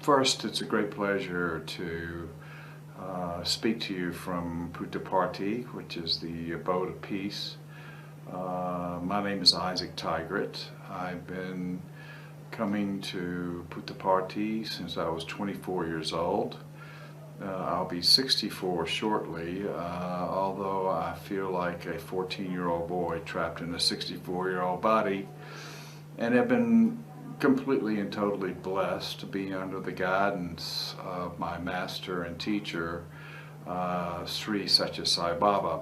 First, it's a great pleasure to speak to you from Puttaparthi, which is the abode of peace. My name is Isaac Tigrett. I've been coming to Puttaparthi since I was 24 years old. I'll be 64 shortly, although I feel like a 14-year-old boy trapped in a 64-year-old body, and have been completely and totally blessed to be under the guidance of my master and teacher, Sri Satya Sai Baba.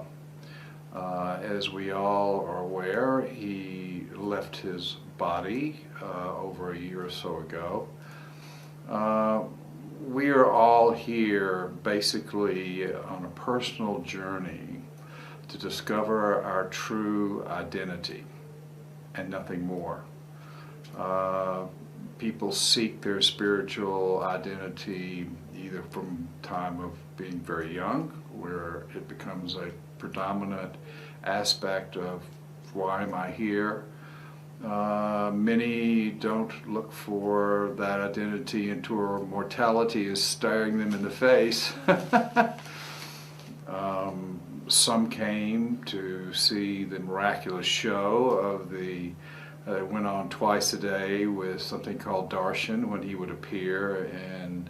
As we all are aware, he left his body over a year or so ago. We are all here basically on a personal journey to discover our true identity and nothing more. People seek their spiritual identity either from time of being very young, where it becomes a predominant aspect of why am I here. Many don't look for that identity until mortality is staring them in the face. Some came to see the miraculous show of the went on twice a day with something called darshan, when he would appear, and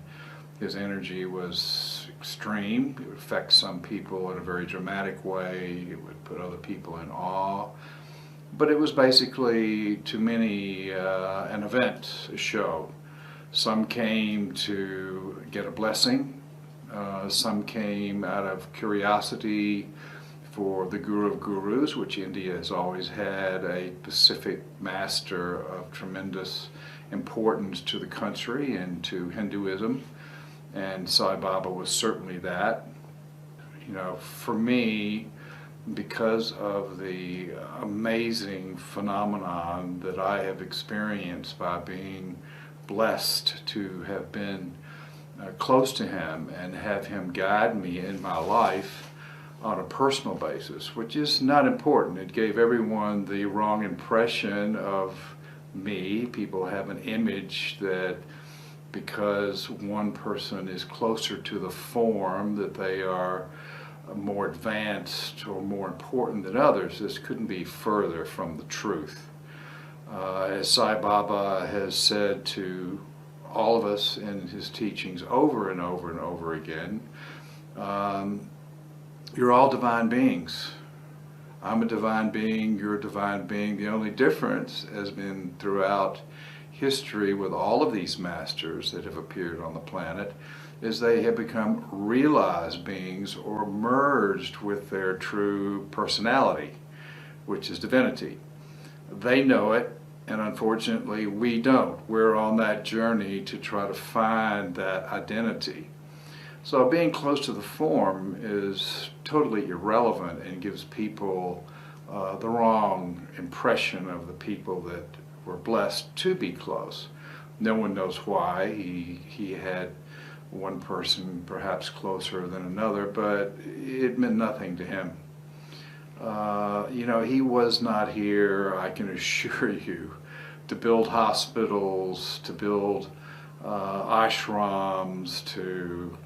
his energy was extreme. It would affect some people in a very dramatic way. It would put other people in awe. But it was basically, to many, an event, a show. Some came to get a blessing. Some came out of curiosity for the Guru of Gurus, which India has always had a Pacific master of tremendous importance to the country and to Hinduism, and Sai Baba was certainly that. You know, for me, because of the amazing phenomenon that I have experienced by being blessed to have been close to him and have him guide me in my life on a personal basis, which is not important. It gave everyone the wrong impression of me. People have an image that because one person is closer to the form, that they are more advanced or more important than others. This couldn't be further from the truth. As Sai Baba has said to all of us in his teachings over and over and over again, you're all divine beings. I'm a divine being, you're a divine being. The only difference has been throughout history with all of these masters that have appeared on the planet is they have become realized beings or merged with their true personality, which is divinity. They know it, and unfortunately we don't. We're on that journey to try to find that identity. So being close to the form is totally irrelevant and gives people the wrong impression of the people that were blessed to be close. No one knows why. He had one person perhaps closer than another, but it meant nothing to him. You know, he was not here, I can assure you, to build hospitals, to build ashrams, to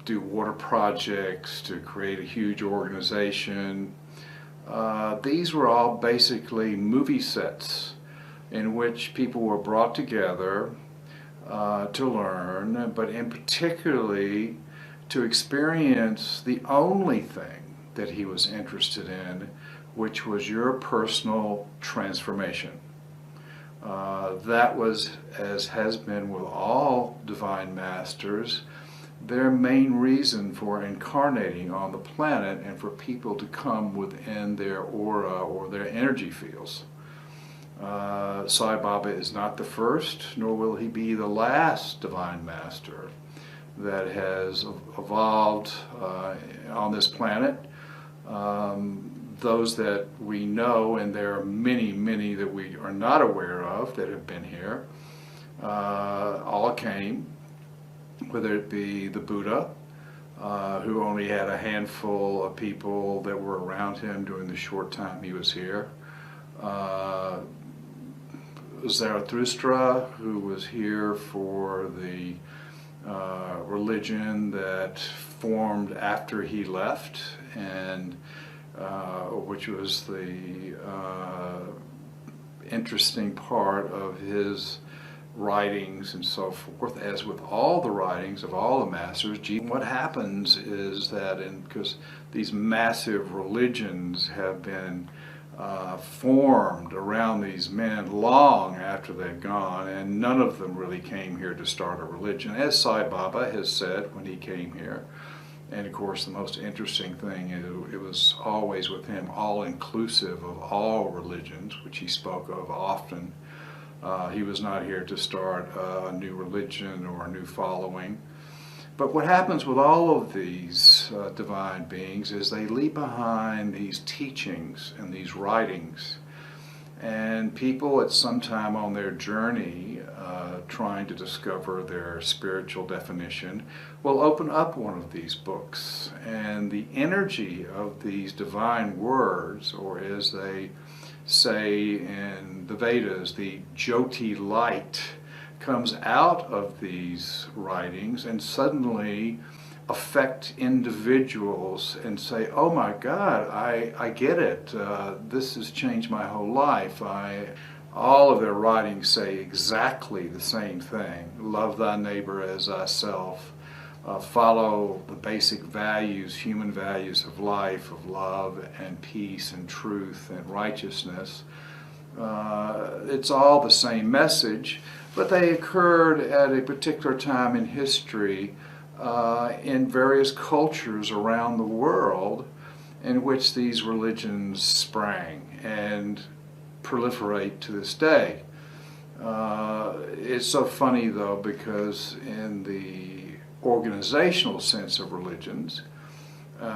do water projects, to create a huge organization. These were all basically movie sets in which people were brought together to learn, but in particularly to experience the only thing that he was interested in, which was your personal transformation. That was, as has been with all divine masters, their main reason for incarnating on the planet and for people to come within their aura or their energy fields. Sai Baba is not the first, nor will he be the last divine master that has evolved on this planet. Those that we know, and there are many, many that we are not aware of that have been here, all came, whether it be the Buddha, who only had a handful of people that were around him during the short time he was here, Zarathustra, who was here for the religion that formed after he left, and which was the interesting part of his writings and so forth. As with all the writings of all the masters, what happens is that, because these massive religions have been formed around these men long after they've gone, and none of them really came here to start a religion, as Sai Baba has said when he came here. And of course, the most interesting thing is it was always with him all-inclusive of all religions, which he spoke of often. He was not here to start a new religion or a new following. But what happens with all of these divine beings is they leave behind these teachings and these writings. And people at some time on their journey, trying to discover their spiritual definition, will open up one of these books. And the energy of these divine words, or as they say in the Vedas, the Jyoti light, comes out of these writings and suddenly affect individuals and say, oh my God, I get it. This has changed my whole life. All of their writings say exactly the same thing. Love thy neighbor as thyself. Follow the basic values, human values of life, of love and peace and truth and righteousness. It's all the same message, but they occurred at a particular time in history in various cultures around the world in which these religions sprang and proliferate to this day. It's so funny though, because in the organizational sense of religions,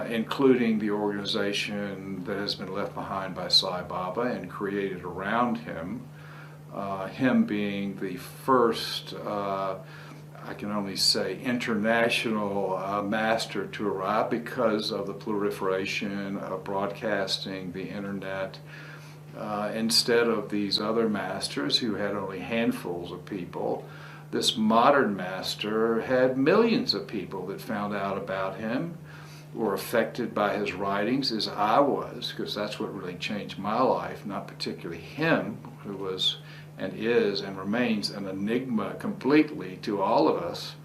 including the organization that has been left behind by Sai Baba and created around him, him being the first, I can only say, international master to arrive because of the proliferation of broadcasting, the internet, instead of these other masters who had only handfuls of people. This modern master had millions of people that found out about him, were affected by his writings, as I was, because that's what really changed my life, not particularly him, who was and is and remains an enigma completely to all of us,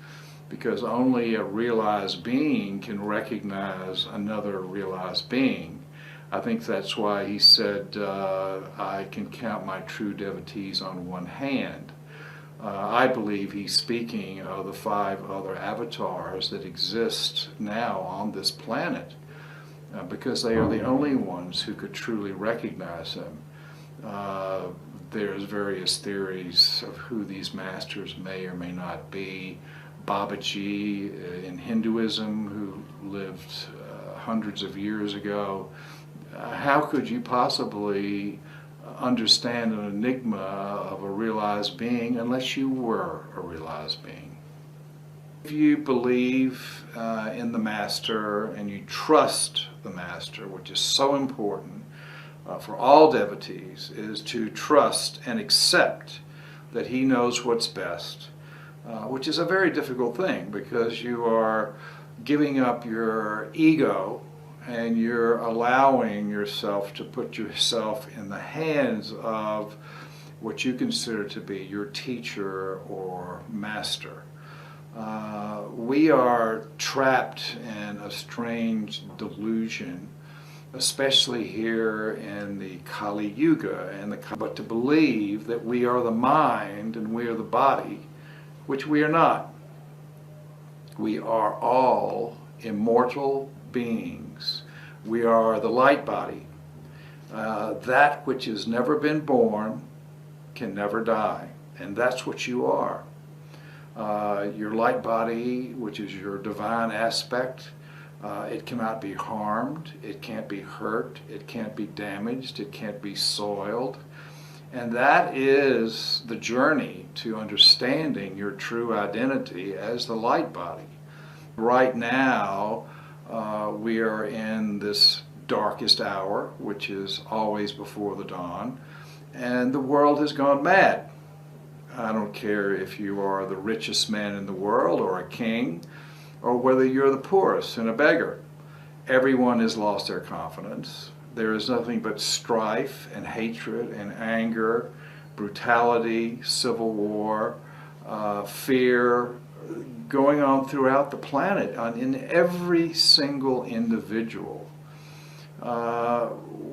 because only a realized being can recognize another realized being. I think that's why he said, I can count my true devotees on one hand. I believe he's speaking of the 5 other avatars that exist now on this planet, because they are the only ones who could truly recognize him. There's various theories of who these masters may or may not be. Babaji in Hinduism, who lived hundreds of years ago. How could you possibly understand an enigma of a realized being unless you were a realized being? If you believe in the Master and you trust the Master, which is so important for all devotees, is to trust and accept that he knows what's best, which is a very difficult thing, because you are giving up your ego and you're allowing yourself to put yourself in the hands of what you consider to be your teacher or master. We are trapped in a strange delusion, especially here in the Kali Yuga, but to believe that we are the mind and we are the body, which we are not. We are all immortal beings. We are the light body. That which has never been born can never die, and that's what you are. Your light body, which is your divine aspect, it cannot be harmed, it can't be hurt, it can't be damaged, it can't be soiled. And that is the journey to understanding your true identity as the light body. Right now, we are in this darkest hour, which is always before the dawn, and the world has gone mad. I don't care if you are the richest man in the world or a king, or whether you're the poorest and a beggar. Everyone has lost their confidence. There is nothing but strife and hatred and anger, brutality, civil war, fear going on throughout the planet, in every single individual.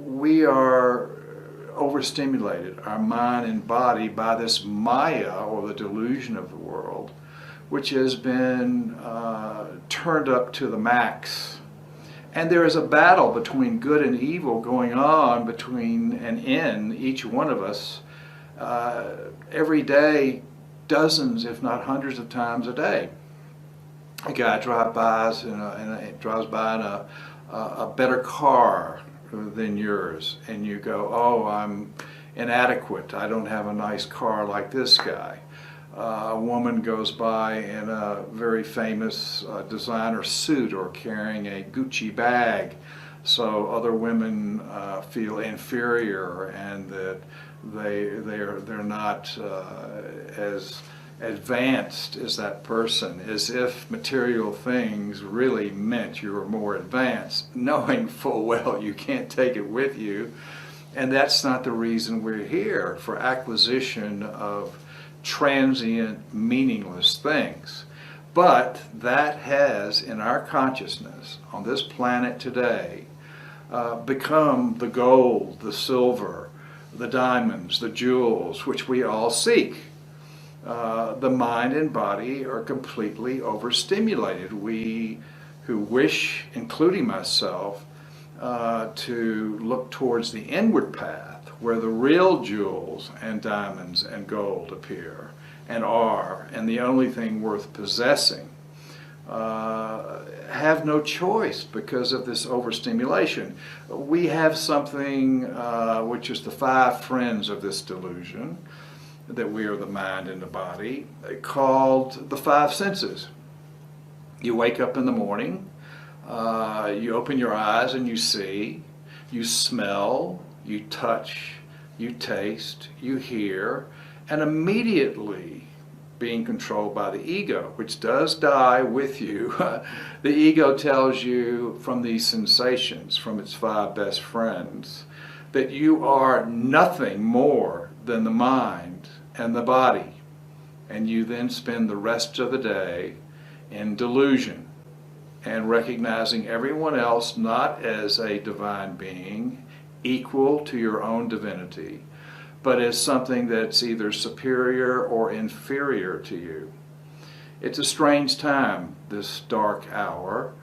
We are overstimulated, our mind and body, by this Maya, or the delusion of the world, which has been turned up to the max. And there is a battle between good and evil going on between and in each one of us every day, dozens, if not hundreds of times a day. A guy drives by in a better car than yours, and you go, oh, I'm inadequate, I don't have a nice car like this guy. A woman goes by in a very famous designer suit or carrying a Gucci bag, so other women feel inferior and that they're not as advanced as that person, as if material things really meant you were more advanced, knowing full well you can't take it with you. And that's not the reason we're here, for acquisition of transient, meaningless things. But that has, in our consciousness on this planet today, become the gold, the silver, the diamonds, the jewels, which we all seek. The mind and body are completely overstimulated. We who wish, including myself, to look towards the inward path where the real jewels and diamonds and gold appear and are, and the only thing worth possessing, have no choice because of this overstimulation. We have something which is the 5 friends of this delusion, that we are the mind and the body, called the 5 senses. You wake up in the morning, you open your eyes and you see, you smell, you touch, you taste, you hear, and immediately being controlled by the ego, which does die with you. The ego tells you from these sensations, from its 5 best friends, that you are nothing more than the mind and the body. And you then spend the rest of the day in delusion and recognizing everyone else not as a divine being equal to your own divinity, but as something that's either superior or inferior to you. It's a strange time, this dark hour.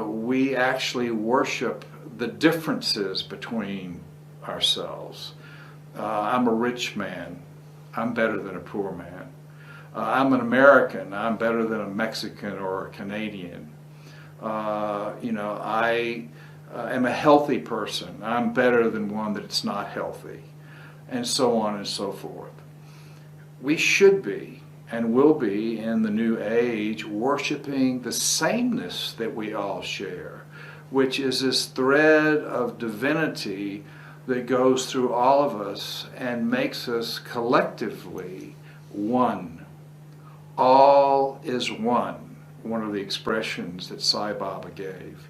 We actually worship the differences between ourselves. I'm a rich man, I'm better than a poor man. I'm an American, I'm better than a Mexican or a Canadian. I am a healthy person, I'm better than one that's not healthy, and so on and so forth. We should be and will be in the new age worshiping the sameness that we all share, which is this thread of divinity that goes through all of us and makes us collectively one. All is one of the expressions that Sai Baba gave.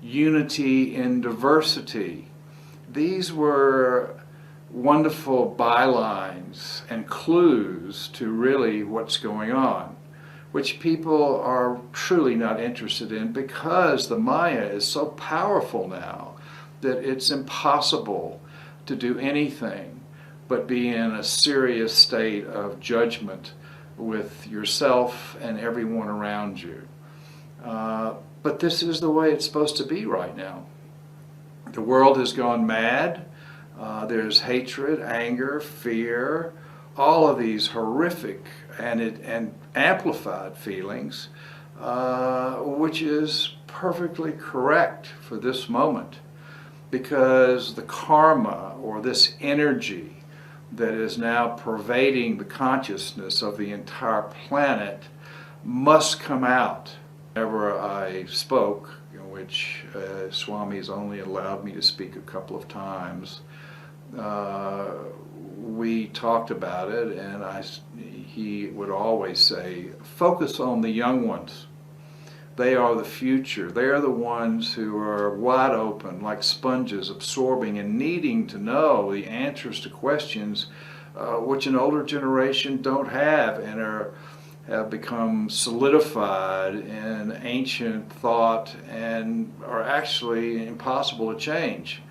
Unity in diversity. These were wonderful bylines and clues to really what's going on, which people are truly not interested in because the Maya is so powerful now that it's impossible to do anything but be in a serious state of judgment with yourself and everyone around you. But this is the way it's supposed to be right now. The world has gone mad. There's hatred, anger, fear, all of these horrific and amplified feelings, which is perfectly correct for this moment, because the karma, or this energy that is now pervading the consciousness of the entire planet, must come out. Whenever I spoke, which Swami's only allowed me to speak a couple of times, we talked about it, and he would always say, focus on the young ones. They are the future. They are the ones who are wide open, like sponges, absorbing and needing to know the answers to questions which an older generation don't have, and have become solidified in ancient thought and are actually impossible to change.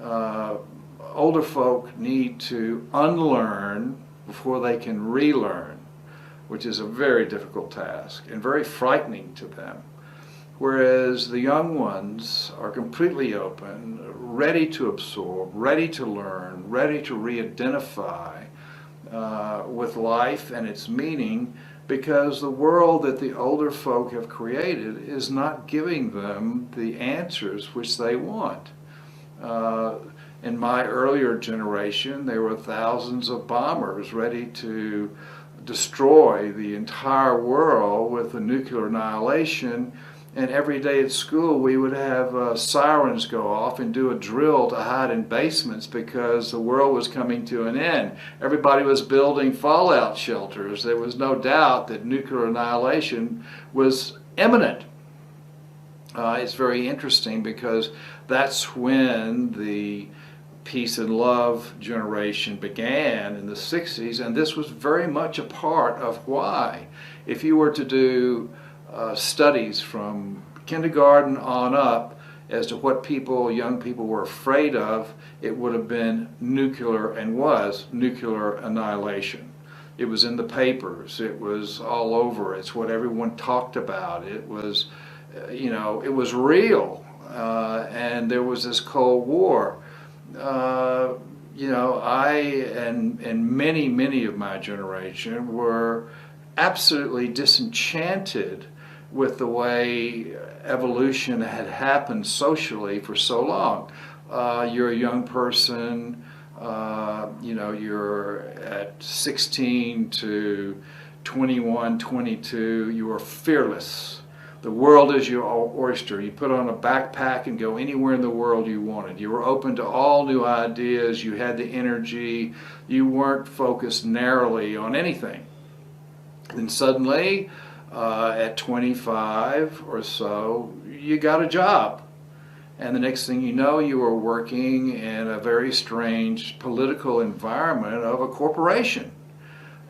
Older folk need to unlearn before they can relearn, which is a very difficult task and very frightening to them. Whereas the young ones are completely open, ready to absorb, ready to learn, ready to re-identify with life and its meaning, because the world that the older folk have created is not giving them the answers which they want. In my earlier generation, there were thousands of bombers ready to destroy the entire world with a nuclear annihilation, and every day at school we would have sirens go off and do a drill to hide in basements because the world was coming to an end. Everybody was building fallout shelters. There was no doubt that nuclear annihilation was imminent. It's very interesting because that's when the peace and love generation began in the 60s, and this was very much a part of why. If you were to do studies from kindergarten on up as to what young people were afraid of, it would have been nuclear, and was nuclear annihilation. It was in the papers, it was all over, it's what everyone talked about, it was, it was real, and there was this Cold War. I and many of my generation were absolutely disenchanted with the way evolution had happened socially for so long. You're a young person, you're at 16 to 21, 22, you are fearless. The world is your oyster. You put on a backpack and go anywhere in the world you wanted. You were open to all new ideas. You had the energy. You weren't focused narrowly on anything. Then suddenly, at 25 or so, you got a job. And the next thing you know, you were working in a very strange political environment of a corporation.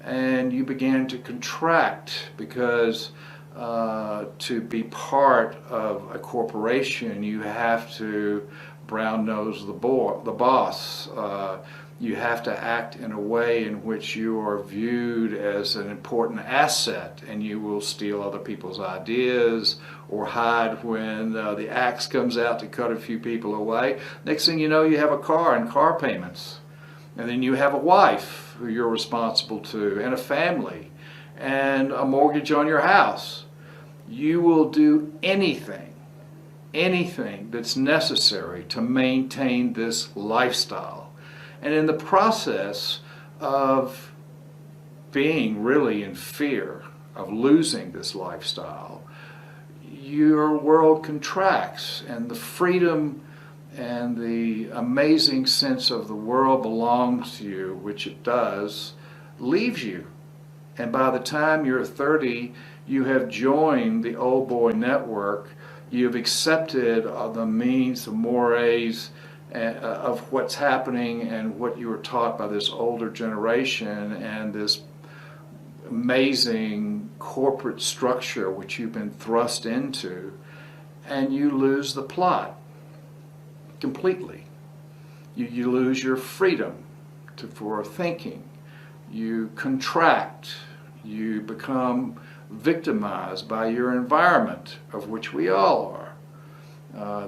And you began to contract because to be part of a corporation, you have to brown nose the boss. You have to act in a way in which you are viewed as an important asset, and you will steal other people's ideas or hide when the axe comes out to cut a few people away. Next thing you know, you have a car and car payments. And then you have a wife who you're responsible to, and a family, and a mortgage on your house. You will do anything that's necessary to maintain this lifestyle. And in the process of being really in fear of losing this lifestyle, your world contracts, and the freedom and the amazing sense of the world belongs to you, which it does, leaves you. And by the time you're 30, you have joined the old boy network. You've accepted the means, the mores of what's happening and what you were taught by this older generation and this amazing corporate structure which you've been thrust into, and you lose the plot completely. You lose your freedom for thinking. You contract. You become victimized by your environment, of which we all are.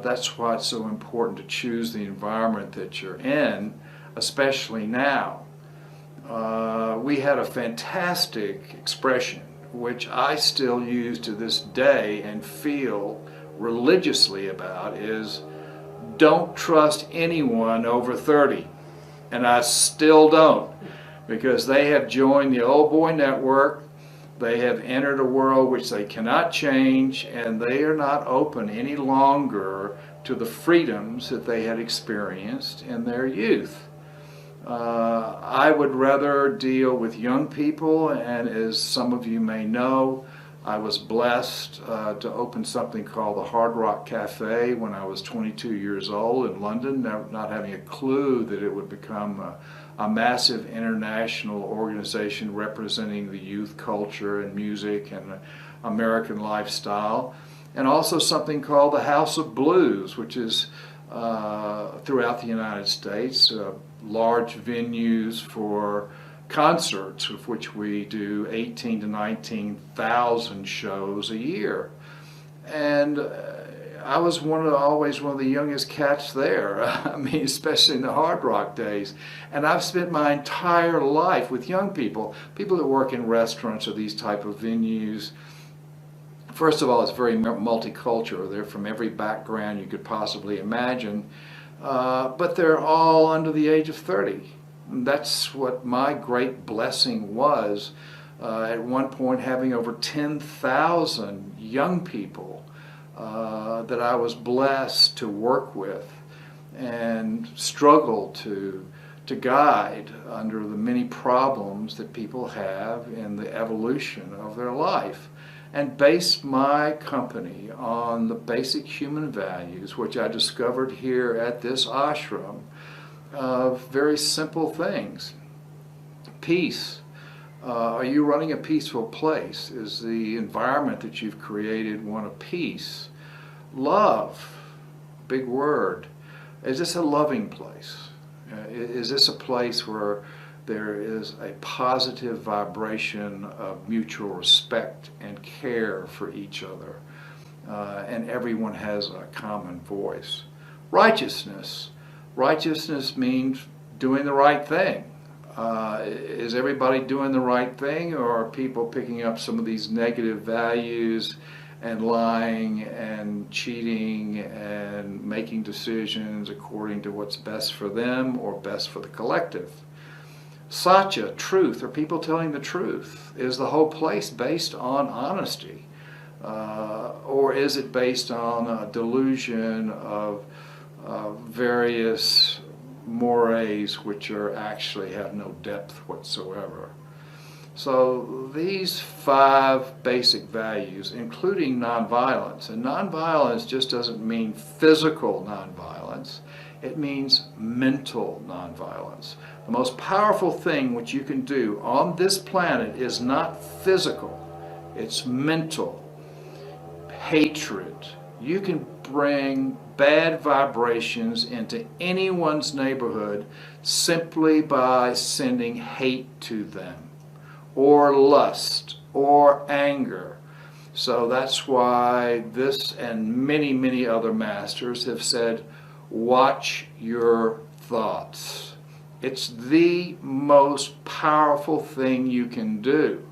That's why it's so important to choose the environment that you're in, especially now. We had a fantastic expression, which I still use to this day and feel religiously about, is don't trust anyone over 30. And I still don't, because they have joined the old boy network. They have entered a world which they cannot change, and they are not open any longer to the freedoms that they had experienced in their youth. I would rather deal with young people, and as some of you may know, I was blessed to open something called the Hard Rock Café when I was 22 years old in London, not having a clue that it would become a massive international organization representing the youth culture and music and American lifestyle. And also something called the House of Blues, which is throughout the United States, large venues for concerts, of which we do 18 to 19,000 shows a year. And I was always one of the youngest cats there. I mean, especially in the hard rock days. And I've spent my entire life with young people that work in restaurants or these type of venues. First of all, it's very multicultural. They're from every background you could possibly imagine, but they're all under the age of 30. And that's what my great blessing was, at one point having over 10,000 young people that I was blessed to work with and struggle to guide under the many problems that people have in the evolution of their life, and base my company on the basic human values, which I discovered here at this ashram, of very simple things. Peace. Are you running a peaceful place? Is the environment that you've created one of peace? Love, big word. Is this a loving place? Is this a place where there is a positive vibration of mutual respect and care for each other, and everyone has a common voice? Righteousness. Righteousness means doing the right thing. Is everybody doing the right thing, or are people picking up some of these negative values and lying and cheating and making decisions according to what's best for them or best for the collective? Satya, truth. Are people telling the truth? Is the whole place based on honesty? Or is it based on a delusion of various mores which actually have no depth whatsoever? So these 5 basic values, including nonviolence, and nonviolence just doesn't mean physical nonviolence, it means mental nonviolence. The most powerful thing which you can do on this planet is not physical, it's mental. Hatred. You can bring bad vibrations into anyone's neighborhood simply by sending hate to them, or lust, or anger. So that's why this and many, many other masters have said, watch your thoughts. It's the most powerful thing you can do.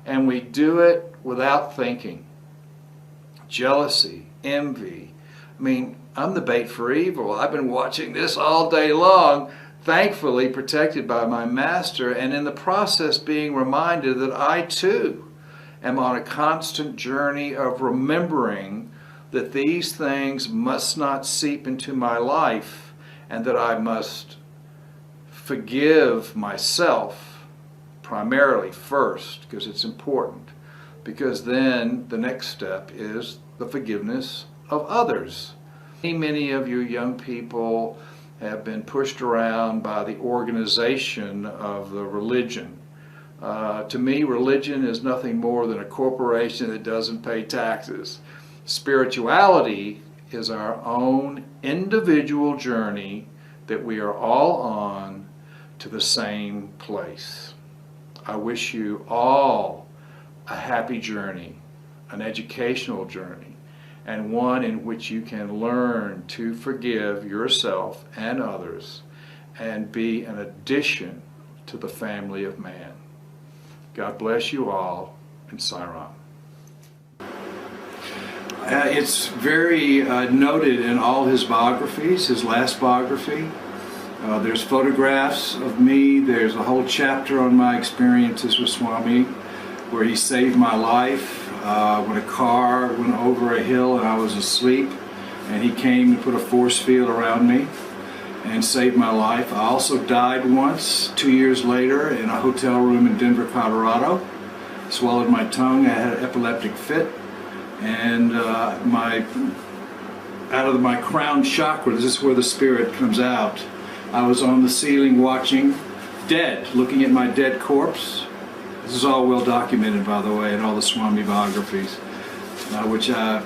And we do it without thinking. Jealousy, envy. I mean, I'm the bait for evil. I've been watching this all day long, thankfully protected by my master, and in the process being reminded that I too am on a constant journey of remembering that these things must not seep into my life, and that I must forgive myself primarily first, because it's important, because then the next step is the forgiveness of others. Many of you young people have been pushed around by the organization of the religion. To me, religion is nothing more than a corporation that doesn't pay taxes. Spirituality is our own individual journey that we are all on to the same place. I wish you all a happy journey, an educational journey, and one in which you can learn to forgive yourself and others and be an addition to the family of man. God bless you all, and Sairam. It's very noted in all his biographies, his last biography. There's photographs of me. There's a whole chapter on my experiences with Swami, where he saved my life when a car went over a hill and I was asleep, and he came and put a force field around me. and saved my life. I also died once, 2 years later, in a hotel room in Denver, Colorado. Swallowed my tongue. I had an epileptic fit, and out of my crown chakra, this is where the spirit comes out. I was on the ceiling watching, dead, looking at my dead corpse. This is all well documented, by the way, in all the Swami biographies, which I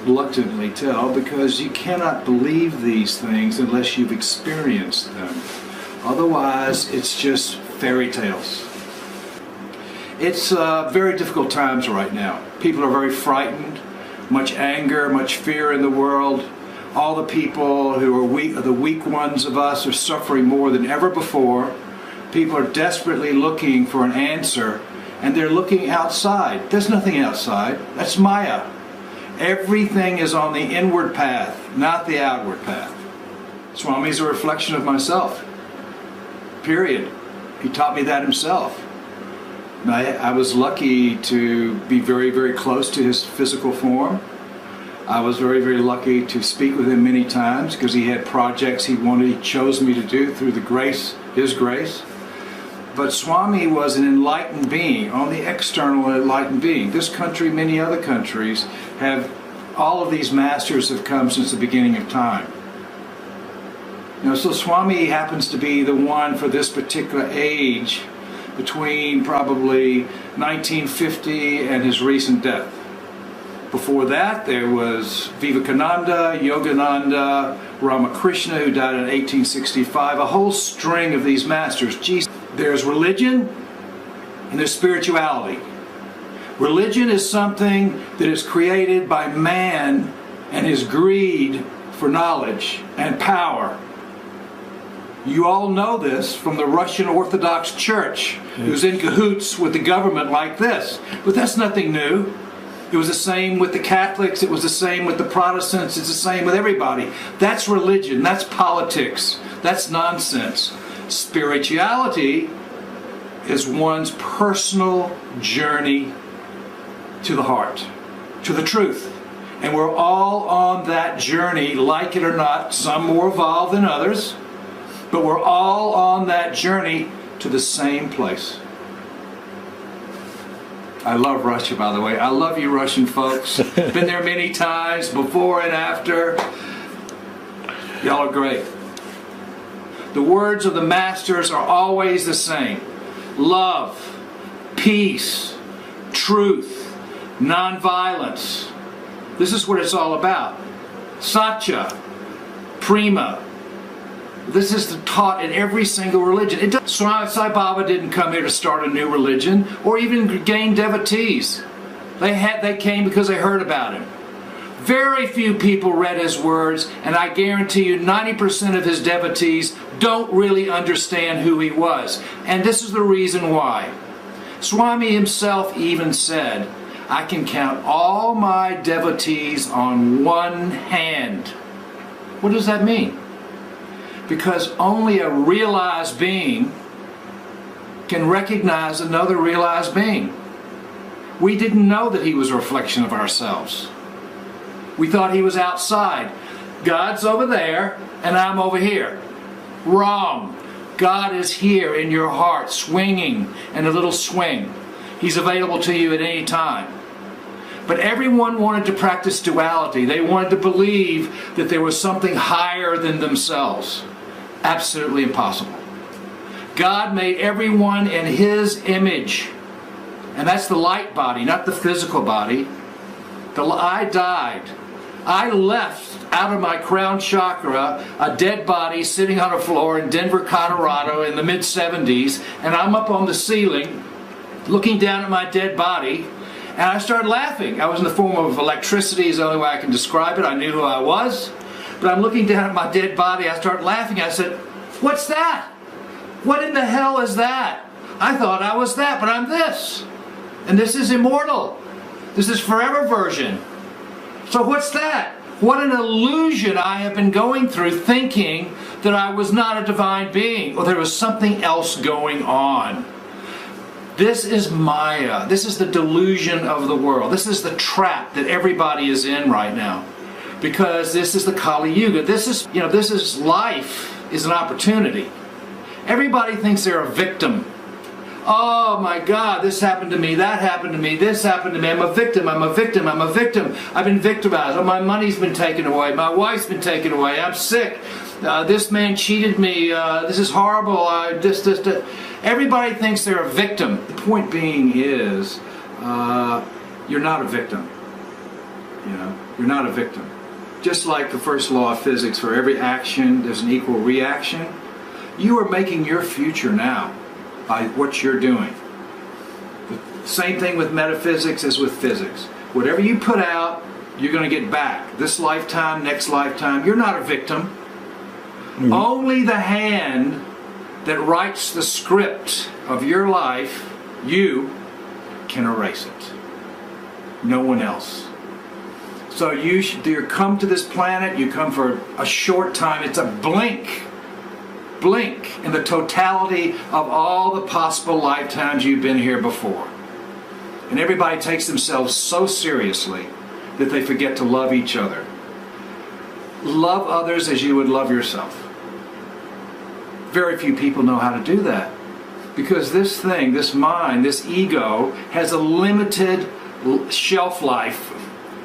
reluctantly tell, because you cannot believe these things unless you've experienced them. Otherwise, it's just fairy tales. It's very difficult times right now. People are very frightened, much anger, much fear in the world. All the people who are weak, the weak ones of us, are suffering more than ever before. People are desperately looking for an answer, and they're looking outside. There's nothing outside. That's Maya. Everything is on the inward path, not the outward path. Swami is a reflection of myself. Period. He taught me that himself. I was lucky to be very, very close to his physical form. I was very, very lucky to speak with him many times because he had projects he chose me to do through the grace, his grace. But Swami was an enlightened being, on the external enlightened being. This country, many other countries, have, all of these masters have come since the beginning of time. So Swami happens to be the one for this particular age, between probably 1950 and his recent death. Before that, there was Vivekananda, Yogananda, Ramakrishna, who died in 1865, a whole string of these masters. Jesus. There's religion and there's spirituality. Religion is something that is created by man and his greed for knowledge and power. You all know this from the Russian Orthodox Church, who's in cahoots with the government like this. But that's nothing new. It was the same with the Catholics, it was the same with the Protestants, it's the same with everybody. That's religion, that's politics, that's nonsense. Spirituality is one's personal journey to the heart, to the truth. And we're all on that journey, like it or not, some more evolved than others, but we're all on that journey to the same place. I love Russia, by the way. I love you, Russian folks. Been there many times, before and after. Y'all are great. The words of the masters are always the same. Love, peace, truth, nonviolence. This is what it's all about. Satya, prema. This is taught in every single religion. Sai Baba didn't come here to start a new religion or even gain devotees. They came because they heard about him. Very few people read his words, and I guarantee you 90% of his devotees don't really understand who he was. And this is the reason why. Swami himself even said, I can count all my devotees on one hand. What does that mean? Because only a realized being can recognize another realized being. We didn't know that he was a reflection of ourselves. We thought he was outside. God's over there and I'm over here. Wrong. God is here in your heart, swinging in a little swing. He's available to you at any time. But everyone wanted to practice duality. They wanted to believe that there was something higher than themselves. Absolutely impossible. God made everyone in His image. And that's the light body, not the physical body. I died. I left out of my crown chakra a dead body sitting on a floor in Denver, Colorado in the mid-70s, and I'm up on the ceiling looking down at my dead body, and I started laughing. I was in the form of electricity is the only way I can describe it. I knew who I was, but I'm looking down at my dead body. I started laughing. I said, "What's that? What in the hell is that? I thought I was that, but I'm this. And this is immortal. This is forever version. So what's that? What an illusion I have been going through, thinking that I was not a divine being, or there was something else going on." This is Maya. This is the delusion of the world. This is the trap that everybody is in right now. Because this is the Kali Yuga. This is life is an opportunity. Everybody thinks they're a victim. Oh my God, this happened to me, that happened to me, this happened to me. I'm a victim, I'm a victim, I'm a victim. I've been victimized. Oh, my money's been taken away. My wife's been taken away. I'm sick. This man cheated me. This is horrible. This. Everybody thinks they're a victim. The point being is, you're not a victim. You know, you're not a victim. Just like the first law of physics, for every action, there's an equal reaction. You are making your future now by what you're doing. The same thing with metaphysics as with physics. Whatever you put out, you're going to get back. This lifetime, next lifetime. You're not a victim. Only the hand that writes the script of your life, you, can erase it. No one else. So you come to this planet, you come for a short time. It's a blink in the totality of all the possible lifetimes you've been here before. And everybody takes themselves so seriously that they forget to love each other. Love others as you would love yourself. Very few people know how to do that, because this thing, this mind, this ego, has a limited shelf life.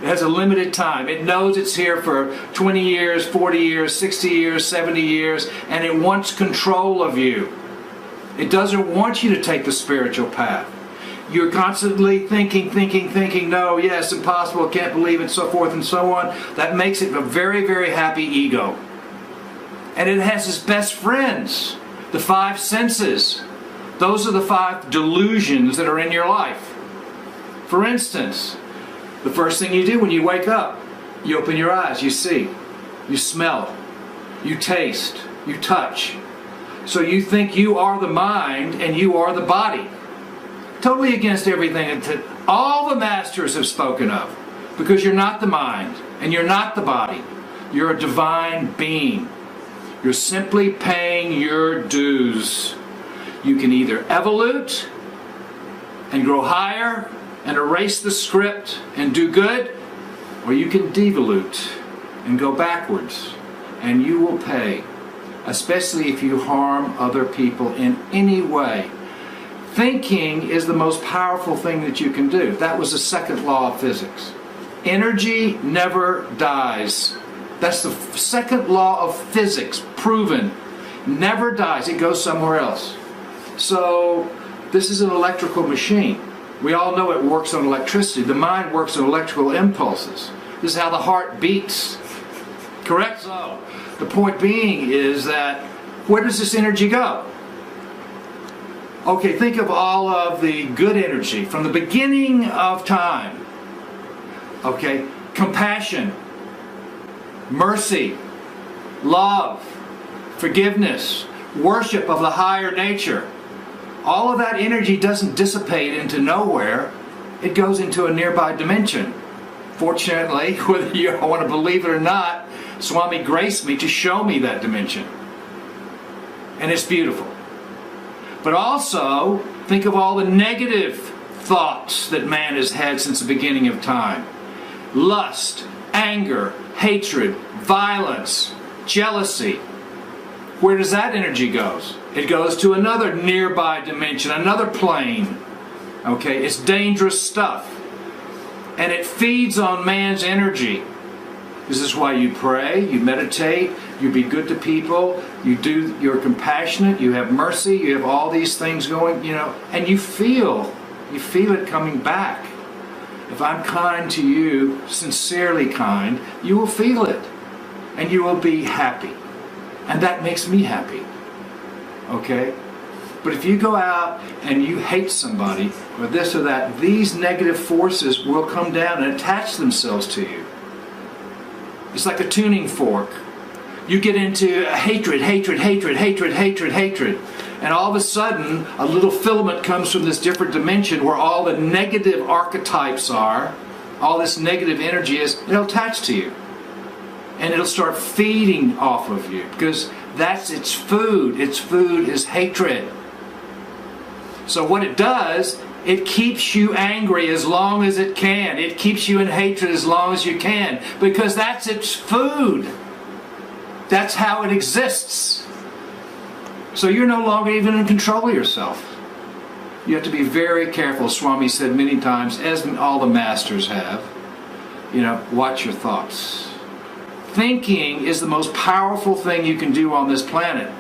It has a limited time. It knows it's here for 20 years, 40 years, 60 years, 70 years, and it wants control of you. It doesn't want you to take the spiritual path. You're constantly thinking, no, yes, impossible, can't believe it, so forth and so on. That makes it a very, very happy ego. And it has its best friends, the five senses. Those are the five delusions that are in your life. For instance, the first thing you do when you wake up, you open your eyes, you see, you smell, you taste, you touch. So you think you are the mind and you are the body. Totally against everything that all the masters have spoken of. Because you're not the mind and you're not the body. You're a divine being. You're simply paying your dues. You can either evolute and grow higher and erase the script and do good, or you can devolute and go backwards, and you will pay, especially if you harm other people in any way. Thinking is the most powerful thing that you can do. That was the second law of physics. Energy never dies. That's the second law of physics, proven. Never dies. It goes somewhere else. So this is an electrical machine. We all know it works on electricity. The mind works on electrical impulses. This is how the heart beats. Correct? So the point being is that, where does this energy go? Okay, think of all of the good energy from the beginning of time. Okay, compassion, mercy, love, forgiveness, worship of the higher nature. All of that energy doesn't dissipate into nowhere. It goes into a nearby dimension. Fortunately, whether you want to believe it or not, Swami graced me to show me that dimension. And it's beautiful. But also, think of all the negative thoughts that man has had since the beginning of time. Lust, anger, hatred, violence, jealousy. Where does that energy go? It goes to another nearby dimension, another plane. Okay, it's dangerous stuff. And it feeds on man's energy. This is why you pray, you meditate, you be good to people, you're compassionate, you have mercy, you have all these things going, and you feel it coming back. If I'm kind to you, sincerely kind, you will feel it. And you will be happy. And that makes me happy. Okay? But if you go out and you hate somebody, or this or that, these negative forces will come down and attach themselves to you. It's like a tuning fork. You get into hatred, and all of a sudden a little filament comes from this different dimension where all the negative archetypes are, all this negative energy is, and it'll attach to you. And it'll start feeding off of you, because that's its food. Its food is hatred. So what it does, it keeps you angry as long as it can. It keeps you in hatred as long as you can, because that's its food. That's how it exists. So you're no longer even in control of yourself. You have to be very careful. Swami said many times, as all the masters have, watch your thoughts. Thinking is the most powerful thing you can do on this planet.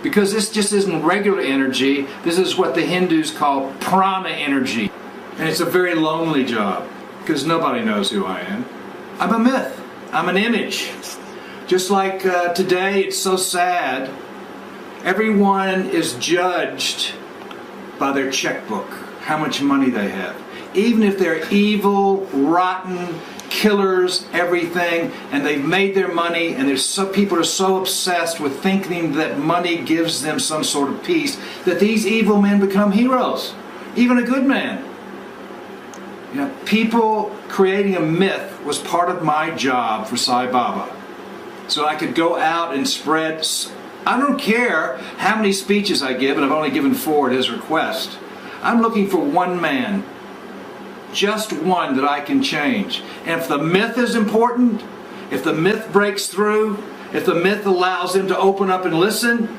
Because this just isn't regular energy. This is what the Hindus call prana energy. And it's a very lonely job, because nobody knows who I am. I'm a myth. I'm an image. Just like today, it's so sad. Everyone is judged by their checkbook, how much money they have. Even if they're evil, rotten, killers, everything, and they've made their money, and people are so obsessed with thinking that money gives them some sort of peace, that these evil men become heroes. Even a good man. People creating a myth was part of my job for Sai Baba. So I could go out and spread. I don't care how many speeches I give, and I've only given 4 at his request. I'm looking for one man. Just one that I can change. And if the myth is important, if the myth breaks through, if the myth allows him to open up and listen,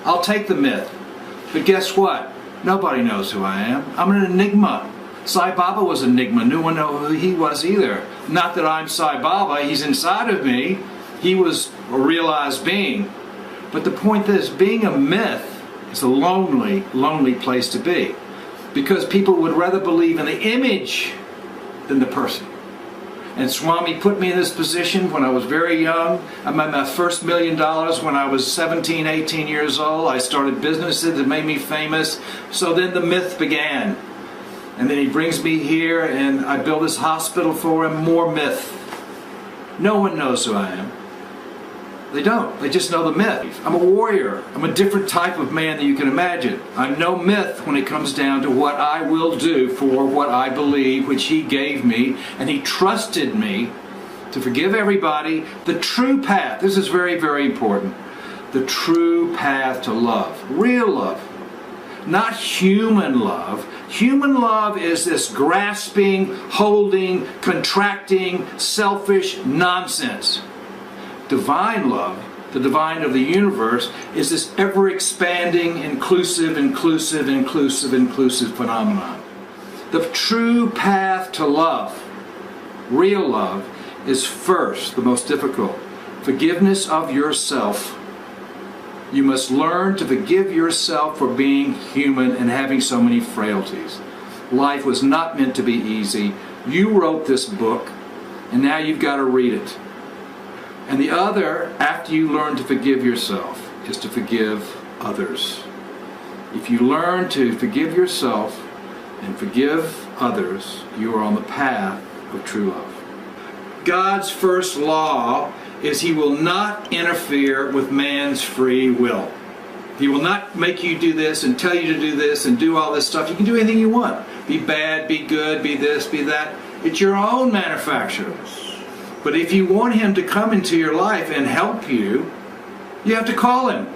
I'll take the myth. But guess what? Nobody knows who I am. I'm an enigma. Sai Baba was an enigma. No one knew who he was either. Not that I'm Sai Baba. He's inside of me. He was a realized being. But the point is, being a myth is a lonely, lonely place to be. Because people would rather believe in the image than the person. And Swami put me in this position when I was very young. I made my first $1 million when I was 17, 18 years old. I started businesses that made me famous. So then the myth began. And then he brings me here and I build this hospital for him. More myth. No one knows who I am. They don't. They just know the myth. I'm a warrior. I'm a different type of man than you can imagine. I'm no myth when it comes down to what I will do for what I believe, which he gave me, and he trusted me to forgive everybody. The true path, this is very, very important, the true path to love, real love, not human love. Human love is this grasping, holding, contracting, selfish nonsense. Divine love, the divine of the universe, is this ever-expanding, inclusive phenomenon. The true path to love, real love, is first, the most difficult. Forgiveness of yourself. You must learn to forgive yourself for being human and having so many frailties. Life was not meant to be easy. You wrote this book, and now you've got to read it. And the other, after you learn to forgive yourself, is to forgive others. If you learn to forgive yourself and forgive others, you are on the path of true love. God's first law is he will not interfere with man's free will. He will not make you do this and tell you to do this and do all this stuff. You can do anything you want. Be bad, be good, be this, be that. It's your own manufacture. But if you want him to come into your life and help you, you have to call him.